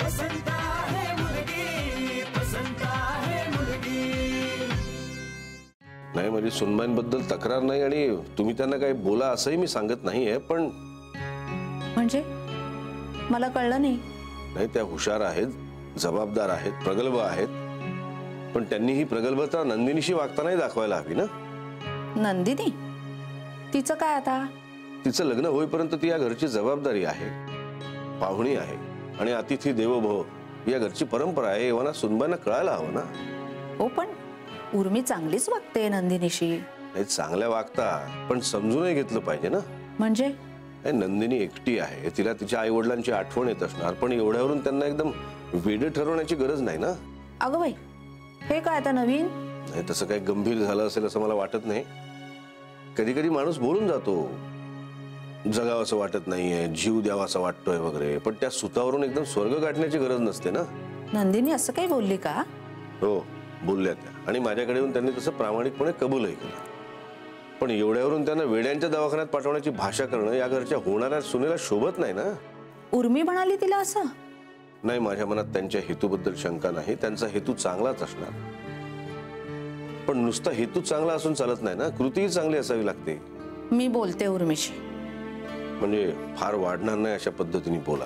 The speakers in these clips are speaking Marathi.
पसंत आहे मुलगी, पसंत आहे मुलगी। नाही म्हणजे सुनबाईंबद्दल तक्रार नाही आणि तुम्ही त्यांना काही बोला असंही मी सांगत नाहीये, पण म्हणजे मला कळलं नाही। नाही त्या हुशार आहेत, जबाबदार आहेत, प्रगल्भ आहेत, पण त्यांनी ही प्रगल्भता नंदिनीशी वागतानाही दाखवायला हवी ना। नंदिनी तिचं काय आता? तिचं लग्न होईपर्यंत ती या घरची जबाबदारी आहे, पाहुणी आहे आणि अतिथी देवो भव या घरची परंपरा आहे। एव्हाना सुनबाईंना कळायला हवं ना। हो पण उर्मी चांगलीच वागते नंदिनीशी। नाही चांगल्या वागता, पण समजूनही घेतलं पाहिजे ना। म्हणजे नंदिनी एकटी आहे, तिला तिच्या आई वडिलांची आठवण येत असणार, पण एवढ्यावरून त्यांना एकदम वेडे ठरवण्याची गरज नाही ना। अगं बाई हे काय आता नवीन? नाही तसं काही गंभीर झालं असेल असं मला वाटत नाही। कधी कधी माणूस बोलून जातो, जगावंसं वाटत नाहीये, जीव द्यावासा वाटतोय वगैरे, पण त्या सुतावरून एकदम स्वर्ग गाठण्याची गरज नसते ना। नंदिनी असं काही बोलली का? हो बोलल्या त्या, आणि माझ्याकडे येऊन त्यांनी तसं प्रामाणिकपणे कबूलही केलं, पण एवढ्यावरून त्यांना वेड्यांच्या दवाखान्यात पाठवण्याची भाषा करणं या घरच्या होणाऱ्या सुनेला शोभत नाही ना। उर्मी म्हणाली तिला असं? नाही, माझ्या मनात त्यांच्या हेतूबद्दल शंका नाही, त्यांचा हेतू चांगलाच असणार, पण नुसता हेतू चांगला असून चालत नाही ना, कृतीही चांगली असावी लागते। मी बोलते उर्मीशी। म्हणजे फार वाढणार नाही अशा पद्धतीने बोला,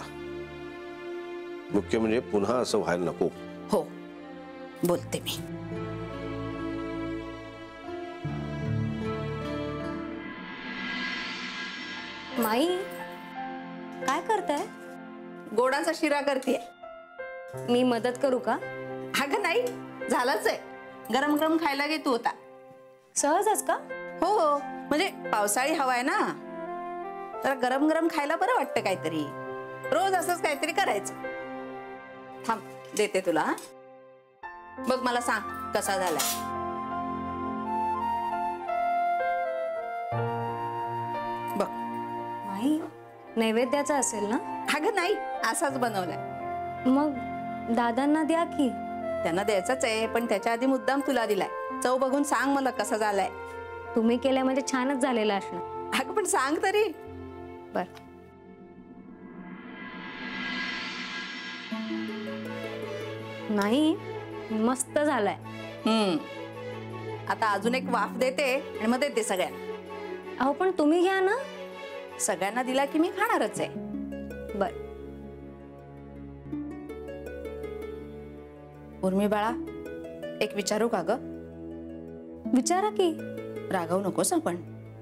मुख्य म्हणजे पुन्हा असं व्हायला नको। हो बोलते मी। माई काय करताय? गोडाचा शिरा करते। मी मदत करू का? अगं नाही, झालंच आहे, गरम गरम खायला घे तू आता। सहजच का? हो हो, म्हणजे पावसाळी हवा आहे ना, तर गरम गरम खायला बरं वाटतं काहीतरी, रोज असंच काहीतरी करायचं। थांब देते तुला। बघ मला सांग कसा झाला। बघ माई नैवेद्याचा असेल ना? अगं नाही, असाच बनवलाय। मग दादांना द्या की। त्यांना द्यायचाच आहे, पण त्याच्या आधी मुद्दाम तुला दिलाय, चव बघून सांग मला कसा झालाय। तुम्ही केल्या म्हणजे छानच झालेला असणार। अगं पण सांग तरी। बर नाही, मस्त झालाय। आता अजून एक वाफ देते आणि मग देते सगळ्यांना। अहो पण तुम्ही घ्या ना। सगळ्यांना दिला की मी खाणारच आहे। बर उर्मी बाळा, एक विचारू का ग? विचारा की। रागवू नकोस आपण।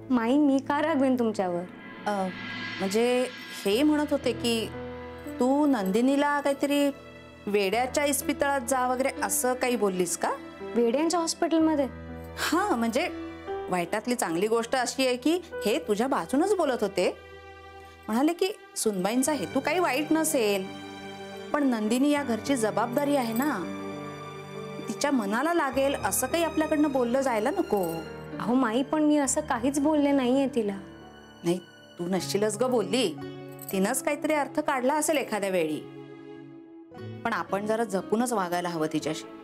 माई मी का रागवेन तुमच्यावर? म्हणजे हे म्हणत होते की तू नंदिनीला काहीतरी वेड्याच्या इस्पितळात जा वगैरे असं काही बोललीस का? वेड्यांच्या हॉस्पिटलमध्ये? हा म्हणजे वाईटातली चांगली गोष्ट अशी आहे की हे तुझ्या बाजूनच बोलत होते। म्हणाले की सुनबाईंचा हेतू काही वाईट नसेल, पण नंदिनी या घरची जबाबदारी आहे ना, तिच्या मनाला लागेल असं काही आपल्याकडनं बोललं जायला नको। अहो माई पण मी असं काहीच बोलले नाहीये तिला। नाही तू नसशीलच ग बोलली, तिनंच काहीतरी अर्थ काढला असेल एखाद्या वेळी, पण आपण जरा जपूनच वागायला हवं तिच्याशी।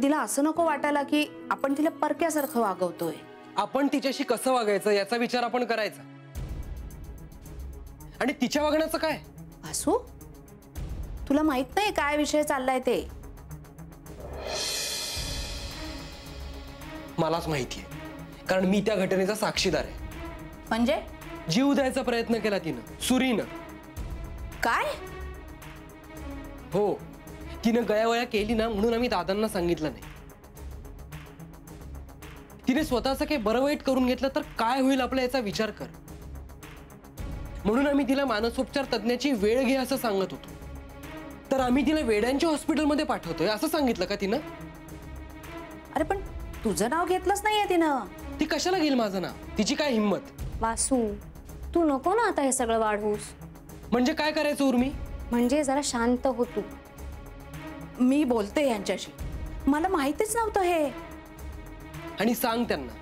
तिला असं नको वाटायला की आपण तिला परक्यासारखं वागवतोय। आपण तिच्याशी कसं वागायचं याचा विचार आपण करायचा, आणि तिच्या वागण्याचं काय? असू तुला माहित नाही काय विषय चाललाय ते? मलाच माहितीये, कारण मी त्या घटनेचा साक्षीदार आहे। म्हणजे? जीव द्यायचा प्रयत्न केला तिनं, सुरीनं। काय? हो, तिनं गयावया केली ना, म्हणून आम्ही दादांना सांगितलं नाही। तिने स्वतःचं काही बरं वाईट करून घेतलं तर काय होईल आपला याचा विचार कर, म्हणून आम्ही तिला मानसोपचार तज्ञाची वेळ घे असं सांगत होतो। तर आम्ही तिला वेड्यांच्या हॉस्पिटलमध्ये पाठवतोय असं सांगितलं का तिनं? अरे पण तुझं नाव घेतलंच नाहीये तिनं। ती कशाला घेईल माझं नाव? तिची काय हिंमत? वासू तू नको ना आता हे सगळं वाढवूस। म्हणजे काय करायचं उर्मी? म्हणजे जरा शांत हो तू। मी बोलते यांच्याशी, मला माहितीच नव्हतं हे। आणि सांग त्यांना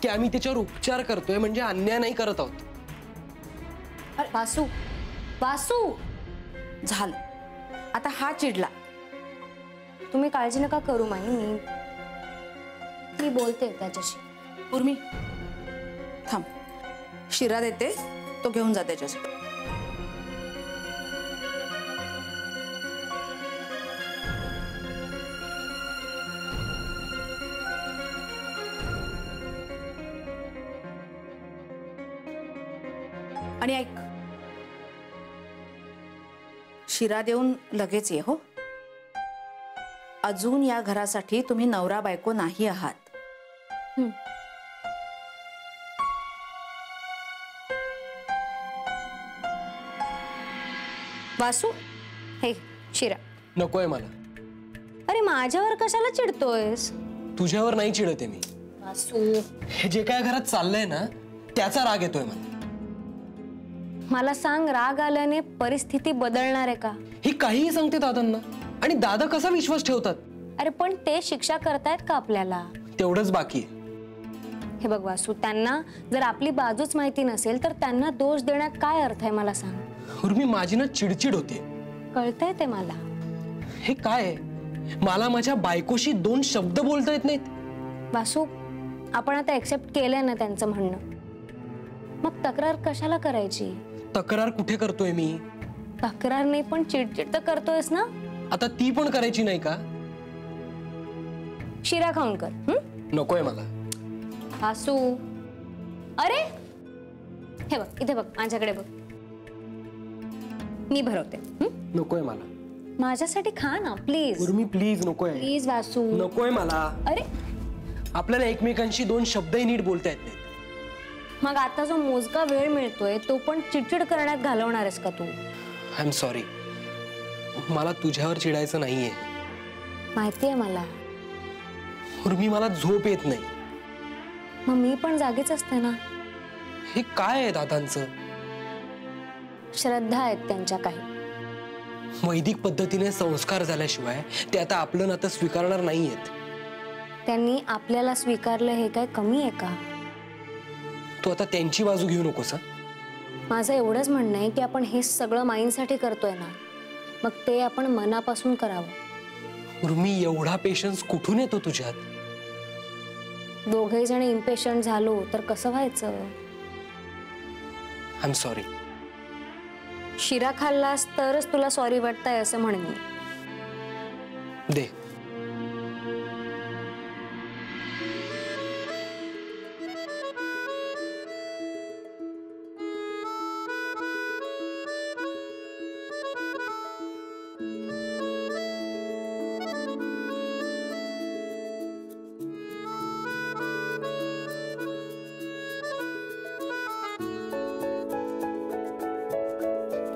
की आम्ही त्याच्यावर उपचार करतोय, म्हणजे अन्याय नाही करत आहोत। वासू वासू झालं, आता हा चिडला। तुम्ही काळजी नका करू माई, मी बोलते त्याच्याशी। उर्मी थांब, शिरा देते, तो घेऊन जा त्याच्यासाठी। आणि ऐक, शिरा देऊन लगेच ये हो. अजून या घरासाठी तुम्ही नवरा बायको नाही आहात. वासू, हे शिरा. नकोय मला. अरे माझ्यावर कशाला चिडतोयस? तुझ्यावर नाही चिडते मी. वासू, हे जे काय घरात चाललंय ना त्याचा राग येतोय मला. मला सांग, राग आल्याने परिस्थिती बदलणार आहे का? ही काहीही सांगते दादांना, आणि दादा कसा विश्वास ठेवतात? अरे पण ते शिक्षा करतायत का आपल्याला? तेवढंच बाकी आहे. हे बघ वासू, त्यांना जर आपली बाजूच माहिती नसेल तर त्यांना दोष देण्यात काय अर्थ आहे मला सांग. उर्मी, माझी ना चिडचिड होते. कळतंय ते मला. हे काय आहे? मला माझ्या बायकोशी 2 शब्द बोलता येत नाहीत. वासू, आपण आता एक्सेप्ट केलंय ना त्यांचं म्हणणं, मग तक्रार कशाला करायची? तक्रार कुठे करतोय मी? तक्रार नाही पण चिडचिड तर करतोयस ना. आता ती पण करायची नाही का? शिरा खाऊन कर. नकोय मला. वासू, अरे हे बघ, इथे बघ, माझ्याकडे बघ, मी भरवते. नकोय मला. माझ्यासाठी खा ना प्लीज. उर्मी प्लीज, नकोय. प्लीज वासू. नकोय मला. अरे आपल्याला एकमेकांशी 2 शब्दही नीट बोलता येत नाहीत. मग आता जो मोजका वेळ मिळतोय तो पण चिडचिड करण्यात घालवणार आहेस का तू? I am sorry. मला तुझ्यावर चिडायचं नाहीये. माहितीये मला. उर्मी, मला झोप येत नाही. मग मी पण जागीच असते ना. हे काय आहे दादांचं? श्रद्धा आहेत त्यांच्या काही. वैदिक पद्धतीने संस्कार झाल्याशिवाय ते आता आपलं नातं स्वीकारणार नाहीयेत. त्यांनी आपल्याला स्वीकारलं हे काय कमी आहे का? तू आता त्यांची बाजू घेऊ नकोस. माझं एवढंच म्हणणं आहे की आपण हे सगळं माईंसाठी करतोय ना, मग ते आपण मनापासून करावं. उर्मी, एवढा पेशन्स कुठून येतो तुझ्यात? दोघे जण इम्पेशंट झालो तर कसं व्हायचं? I am sorry. शिरा खाल्लास तरच तुला सॉरी वाटतंय असं म्हणेन मी. दे.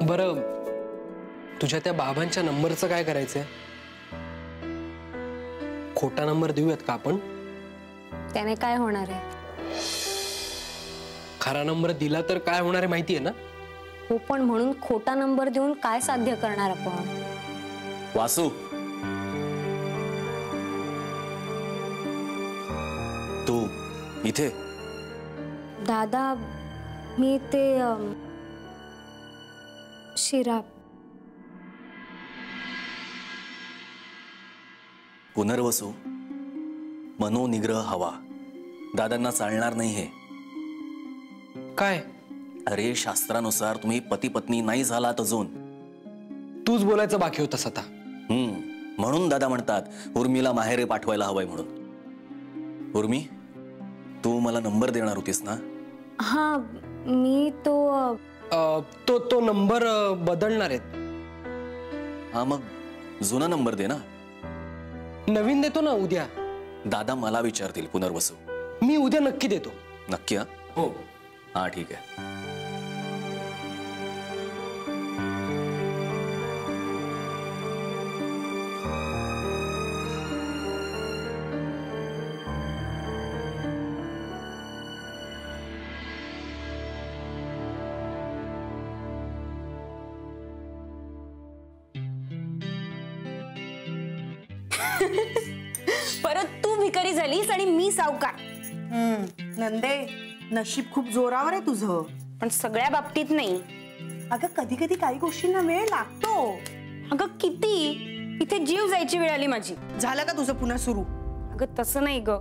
बरं, तुझ्या त्या बाबांच्या नंबरचं काय करायचंय? खोटा नंबर देऊयात का आपण? त्याने काय होणार आहे? खरा नंबर दिला तर काय होणार आहे माहितीये ना? हो, पण म्हणून खोटा नंबर देऊन काय साध्य करणार आपण? वासू, तू इथे? दादा, मी ते शिरा. पुनर्वसू, मनोनिग्रह हवा. दादांना चालणार नाही हे. काय? अरे, शास्त्रानुसार तुम्ही पती पत्नी नाही झालात अजून. तूच बोलायचं बाकी होतंस आता. म्हणून दादा म्हणतात उर्मीला माहेरे पाठवायला हवंय म्हणून. उर्मी, तू मला नंबर देणार होतीस ना? हा, मी तो तो नंबर बदलणार आहेत. हा, मग जुना नंबर दे ना. नवीन देतो ना उद्या. दादा मला विचारतील पुनर्वसू. मी उद्या नक्की देतो. नक्की? हो. हा, ठीक आहे. परत तू भिकारी झालीस आणि मी सावकार. नंदे, नशीब खूप जोरावर आहे तुझं. पण सगळ्या बाबतीत नाही. अगं, कधी कधी काही गोष्टींना वेळ लागतो. अगं किती, इथे जीव जायची वेळ आली माझी. झालं का तुझं पुन्हा सुरू? अगं तसं नाही ग,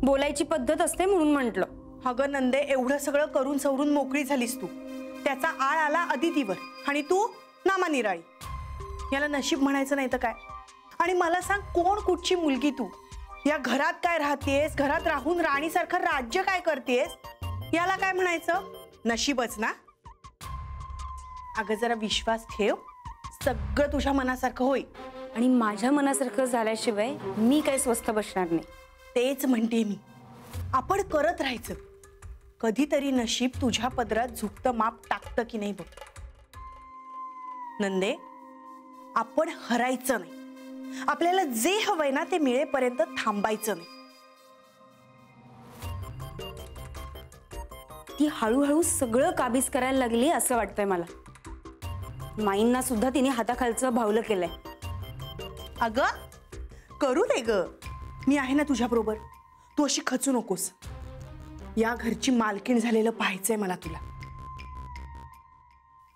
बोलायची पद्धत असते म्हणून म्हंटल. अगं नंदे, एवढं सगळं करून सवरून मोकळी झालीस तू. त्याचा आळ आला अदितीवर आणि तू नामानिराळी. याला नशीब म्हणायचं नाही तर काय? आणि मला सांग, कोण कुठची मुलगी तू? या घरात काय राहतेस? घरात राहून राणीसारखं राज्य काय करतेस? याला काय म्हणायचं? नशीबच ना? अगं जरा विश्वास ठेव, सगळं तुझ्या मनासारखं होईल. आणि माझ्या मनासारखं झाल्याशिवाय मी काही स्वस्त बसणार नाही. तेच म्हणते मी, आपण करत राहायचं. कधीतरी नशीब तुझ्या पदरात झुकतं माप टाकतं की नाही बघ. नंदे, आपण हरायचं नाही. आपल्याला जे हवंय ना ते मिळेपर्यंत थांबायचं नाही. ती हळूहळू सगळं काबीज करायला लागली असं वाटतंय मला. माईंना सुद्धा तिने हाताखालचं भावलं केलंय. अगं करू दे ग, मी आहे ना तुझ्या बरोबर. तू अशी खचू नकोस. या घरची मालकीण झालेलं पाहायचंय मला तुला.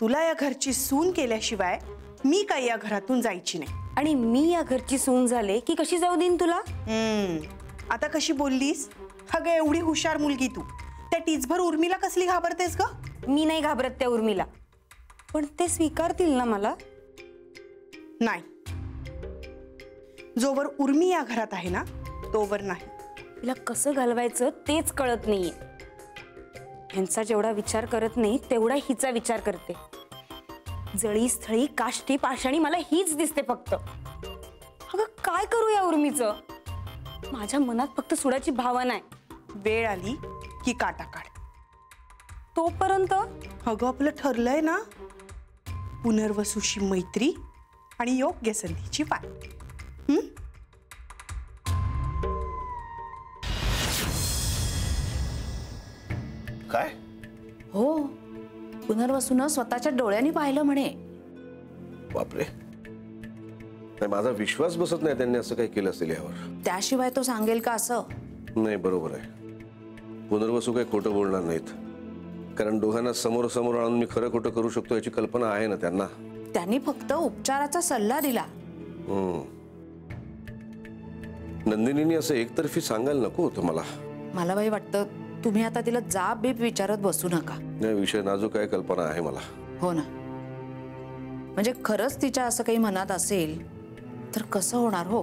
तुला या घरची सून केल्याशिवाय मी काही या घरातून जायची नाही. आणि मी या घरची सून झाले की कशी जाऊ देईन तुला? आता कशी बोललीस? अगं एवढी हुशार मुलगी तू, त्या टीचभर उर्मिला कसली घाबरतेस ग? मी नाही घाबरत त्या उर्मिला, पण ते स्वीकारतील ना मला? नाही, जोवर उर्मी या घरात आहे ना तोवर नाही. तिला कसं घालवायचं तेच कळत नाहीये. ह्यांचा जेवढा विचार करत नाही तेवढा हिचा विचार करते. जळी स्थळी काष्टी पाषाणी मला हीच दिसते फक्त. अगं काय करू या उर्मीचं? माझ्या मनात फक्त सुडाची भावना आहे. वेळ आली की काटा काढ. तोपर्यंत अगं आपलं ठरलंय ना, पुनर्वसूशी मैत्री आणि योग्य संधीची वाट. काय? हो, पुनर्वसूनं स्वतःच्या डोळ्यांनी पाहिलं म्हणे. बापरे, नाही माझा विश्वास बसत नाही त्यांनी असं काही केलं असेल यावर. त्याशिवाय तो सांगेल का असं? नाही बरोबर आहे, पुनर्वसू काही खोटं बोलणार नाहीत. कारण दोघांना समोर समोर आणून मी खरं खोटं करू शकतो याची कल्पना आहे ना त्यांना. त्यांनी फक्त उपचाराचा सल्ला दिला. नंदिनीने असं एकतर्फी सांगायला नको होतं मला. मला बाई वाटतं तुम्ही आता तिला जाब बीप विचारत बसू नका. नाही, विषय नाजूक आहे, कल्पना आहे मला. हो ना, म्हणजे खरंच तिच्या असं काही मनात असेल तर कसं होणार हो?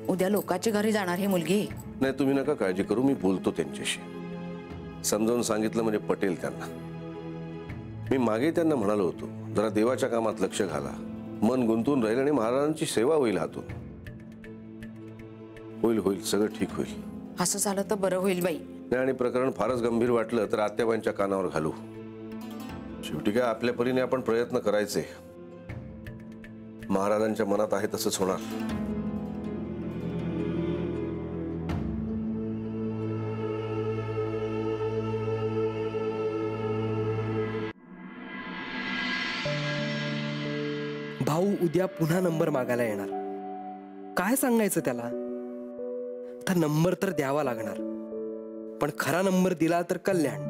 उद्या लोकांची घरी जाणार ही मुलगी. नाही, तुम्ही नका काळजी करू, मी बोलतो त्यांच्याशी. समजावून सांगितलं म्हणजे पटेल त्यांना. मी मागे त्यांना म्हणालो होतो जरा देवाच्या कामात लक्ष घाला, मन गुंतून राहील आणि महाराजांची सेवा होईल हातून. होईल होईल, सगळं ठीक होईल. असं झालं तर बरं होईल बाई. नाही, आणि प्रकरण फारच गंभीर वाटलं तर आत्याबाईंच्या कानावर घालू. शेवटी काय आपल्या परीने आपण प्रयत्न करायचे. महाराजांच्या मनात आहे तसंच होणार. भाऊ उद्या पुन्हा नंबर मागायला येणार. काय सांगायचं त्याला? आता नंबर तर द्यावा लागणार, पण खरा नंबर दिला तर कल्याण.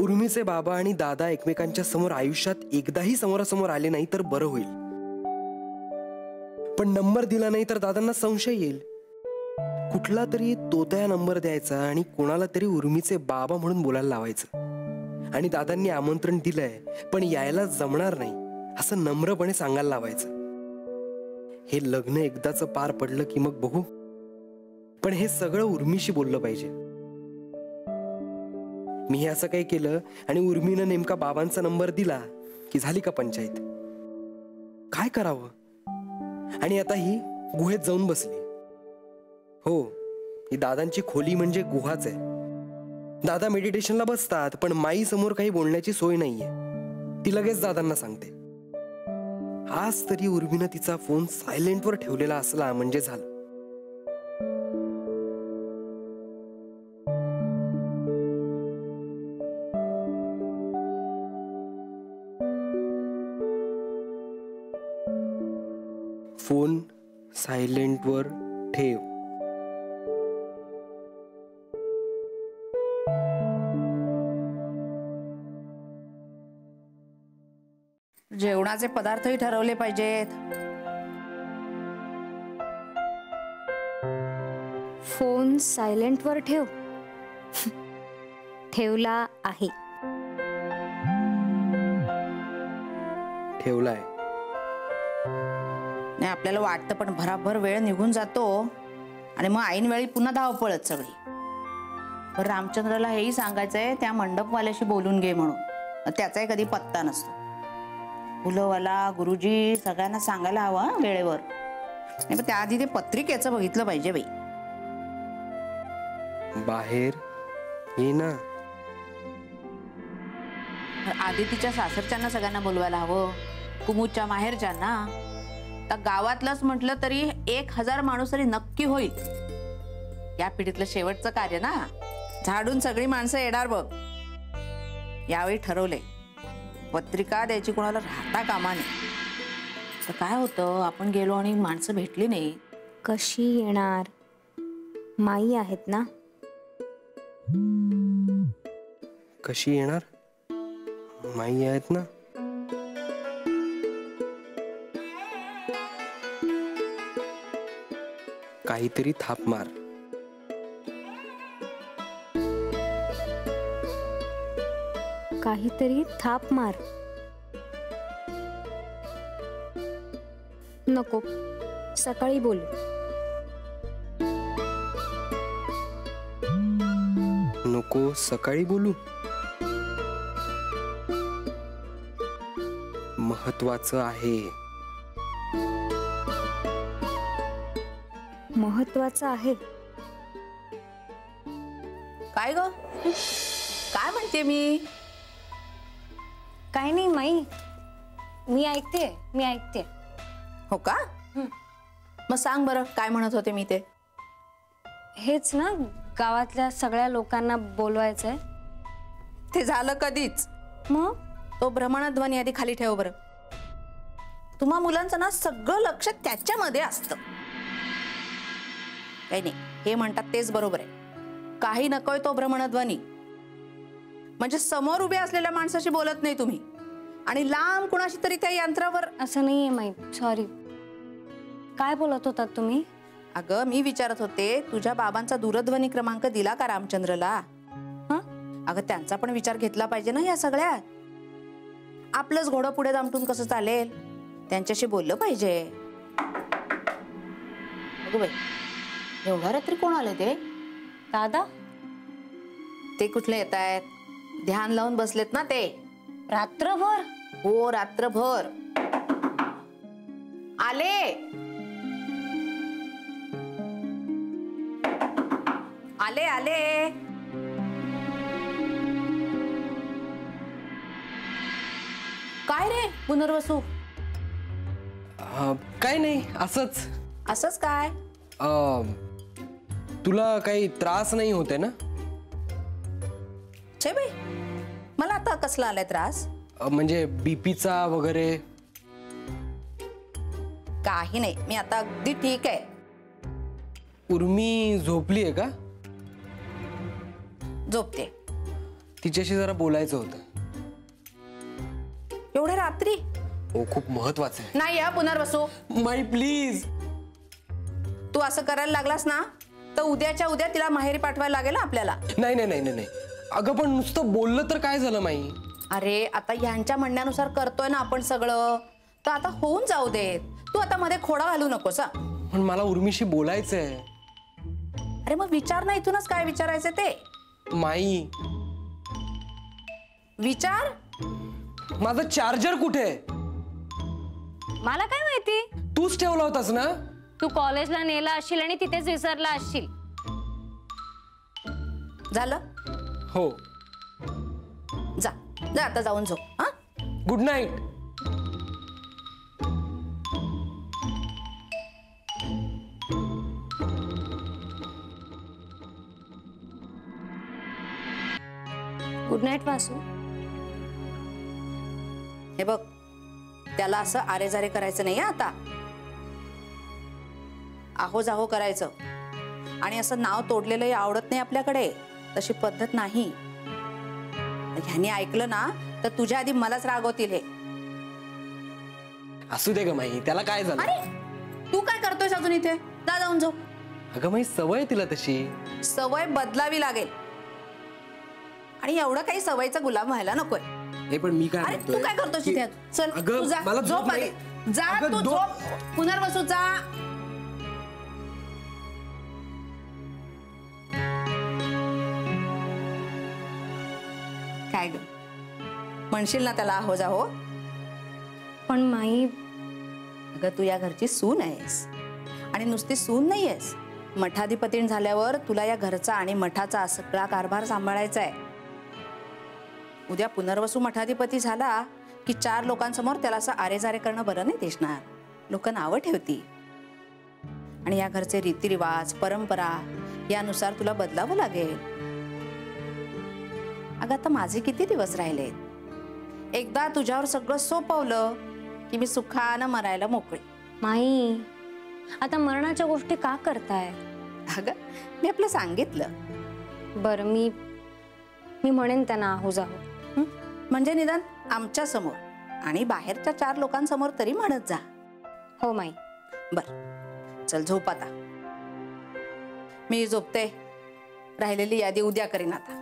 उर्मीचे बाबा आणि दादा एकमेकांच्या समोर आयुष्यात एकदाही समोरासमोर आले नाही तर बरं होईल. पण नंबर दिला नाही तर दादांना संशय येईल. कुठला तरी तोतया नंबर द्यायचा आणि कोणाला तरी उर्मीचे बाबा म्हणून बोलायला लावायचं. आणि दादांनी आमंत्रण दिलंय पण यायला जमणार नाही असं नम्रपणे सांगायला लावायचं. हे लग्न एकदाच पार पडलं की मग बघू, पण हे सगळं उर्मीशी बोललं पाहिजे. मी हे असं काही केलं आणि उर्मीनं नेमका बाबांचा नंबर दिला की झाली का पंचायत? काय करावं? आणि आता ही गुहेत जाऊन बसली. हो, ही दादांची खोली म्हणजे गुहाच आहे. दादा मेडिटेशनला बसतात पण माई समोर काही बोलण्याची सोय नाहीये. ती लगेच दादांना सांगते. आज तरी उर्मीनं तिचा फोन सायलेंटवर ठेवलेला असला म्हणजे झालं. फोन सायलेंटवर ठेव. जेवणाचे पदार्थही ठरवले पाहिजेत. फोन सायलेंटवर ठेव. ठेवला आहे. ठेवलाय. नाही, आपल्याला वाटतं पण भराभर वेळ निघून जातो आणि मग ऐन वेळी पुन्हा धावपळत सगळी. रामचंद्रला हेही सांगायचंय त्या मंडपवाल्याशी बोलून घे म्हणून, त्याचाही कधी पत्ता नसतो. फुलंवाला गुरुजी सगळ्यांना सांगायला हवा वेळेवर. नाही पण त्याआधी ते पत्रिकेचं बघितलं पाहिजे बाई. बाहेर ये ना. आधी तिच्या सासरच्यांना सगळ्यांना बोलवायला हवं, कुमुदच्या माहेरच्यांना. तर गावातलंच म्हटलं तरी 1000 माणूस तरी नक्की होईल. या पिढीतलं शेवटचं कार्य ना, झाडून सगळी माणसं येणार बघ. यावेळी ठरवले पत्रिका द्यायची कोणाला राहता कामा नये. तर काय होतं, आपण गेलो आणि माणसं भेटली नाही. कशी येणार? माई आहेत ना. कशी येणार? माई आहेत ना. काहीतरी थाप मार. काहीतरी थाप मार. नको, सकाळी बोलू. नको, सकाळी बोलू. महत्वाचं आहे. महत्वाचं आहे. काय ग, काय म्हणते मी? काय नाही माई, मी ऐकते. हो का? मग सांग बरं काय म्हणत होते मी ते. हेच ना, गावातल्या सगळ्या लोकांना बोलवायचंय. ते झालं कधीच. मग तो भ्रमणध्वनी आधी खाली ठेव बरं. तुम्हा मुलांचं ना सगळं लक्ष त्याच्यामध्ये असतं. काही नाही, हे म्हणतात तेच बरोबर आहे. काही नकोय तो भ्रमणध्वनी. म्हणजे समोर उभे असलेल्या माणसाशी बोलत नाही तुम्ही आणि लांब कुणाशी तरी त्या यंत्रावर. असं नाहीये माई, सॉरी. काय बोलत होतात तुम्ही? अगं मी विचारत होते, तुझ्या बाबांचा दूरध्वनी क्रमांक दिला का रामचंद्रला? अगं त्यांचा पण विचार घेतला पाहिजे ना या सगळ्यात. आपलंच घोडं पुढे दामटून कसं चालेल? त्यांच्याशी बोललं पाहिजे. अगं बाई, एवढ्या रात्री कोण आले ते? दादा? ते कुठले येत आहेत? ध्यान लावून बसलेत ना ते. रात्रभर? हो, रात्रभर. आले आले आले. काय रे पुनर्वसू? काय नाही, असंच. असंच काय? तुला काही त्रास नाही होते ना? छे बाई, मला आता कसला आलाय त्रास? म्हणजे बीपीचा वगैरे? काही नाही, मी आता अगदी ठीक आहे. उर्मी झोपली आहे का? झोपते. तिच्याशी जरा बोलायचं होतं. एवढ्या रात्री? हो, खूप महत्वाचं आहे. नाही या पुनर्वसू. माई प्लीज. तू असं करायला लागलास ना तर उद्याच्या उद्या तिला माहेरी पाठवायला लागेल आपल्याला. नाही नाही नाही नाही. अगं पण नुसतं बोललं तर काय झालं माई? अरे आता ह्यांच्या म्हणण्यानुसार करतोय ना आपण सगळं, तर आता होऊन जाऊ देत. तू आता मध्ये खोडा घालू नकोस. पण मला उर्मीशी बोलायचंय. अरे मग विचार ना इथूनच काय विचारायचं ते. माई, विचार. माझा चार्जर कुठे? मला काय माहिती? तूच ठेवला होतास ना? तू कॉलेजला नेला असशील आणि तिथेच विसरला असशील. झालं? हो. जा जा आता जाऊन झोप. हा, गुड नाईट. गुड नाईट वासू. हे बघ, त्याला असं आरेजारे करायचं नाही आता. आहो जाहो करायचं. आणि असं नाव तोडलेलंही आवडत नाही आपल्याकडे. तशी पद्धत नाही. ह्यानी ऐकलं ना तर तुझ्या आधी मलाच रागवतील हे. असू दे ग माई, त्याला काय झालं? अरे तू काय करतोयस अजून इथे? जा जाऊन झोप. अगं माई, सवय तिला तशी. सवय बदलावी लागेल. आणि एवढं काही सवयीचा गुलाम व्हायला नकोय. हे पण मी काय अरे म्हणतोय तू काय करतोस की- इथे? चल अगं, तू जा, मला झोप झोप आधी. नाही. जा अगं, तू झोप. पुनर्वसू जा. काय ग म्हणशील ना त्याला हो जा हो? पण माई अगं तू या घरची सून आहेस आणि नुसती सून नाही आहेस. मठाधिपतीण झाल्यावर तुला या घरचा आणि मठाचा सगळा कारभार सांभाळायचा आहे. उद्या पुनर्वसू मठाधिपती झाला की 4 लोकांसमोर त्याला असं आरेजारे करणं बरं नाही दिसणार. लोक नावं ठेवतील आणि या घरचे रीतिरिवाज परंपरा यानुसार तुला बदलावं लागेल. अगं आता माझे किती दिवस राहिलेत. एकदा तुझ्यावर सगळं सोपवलं की मी सुखानं मरायला मोकळी. माई आता मरणाच्या गोष्टी का करताय? अगं मी आपलं सांगितलं. बरं मी म्हणेन त्यांना आहो जाहो. म्हणजे निदान आमच्या समोर आणि बाहेरच्या 4 लोकांसमोर तरी म्हणत जा. हो माई. बर चल झोप आता. मी झोपते. राहिलेली यादी उद्या करीन आता.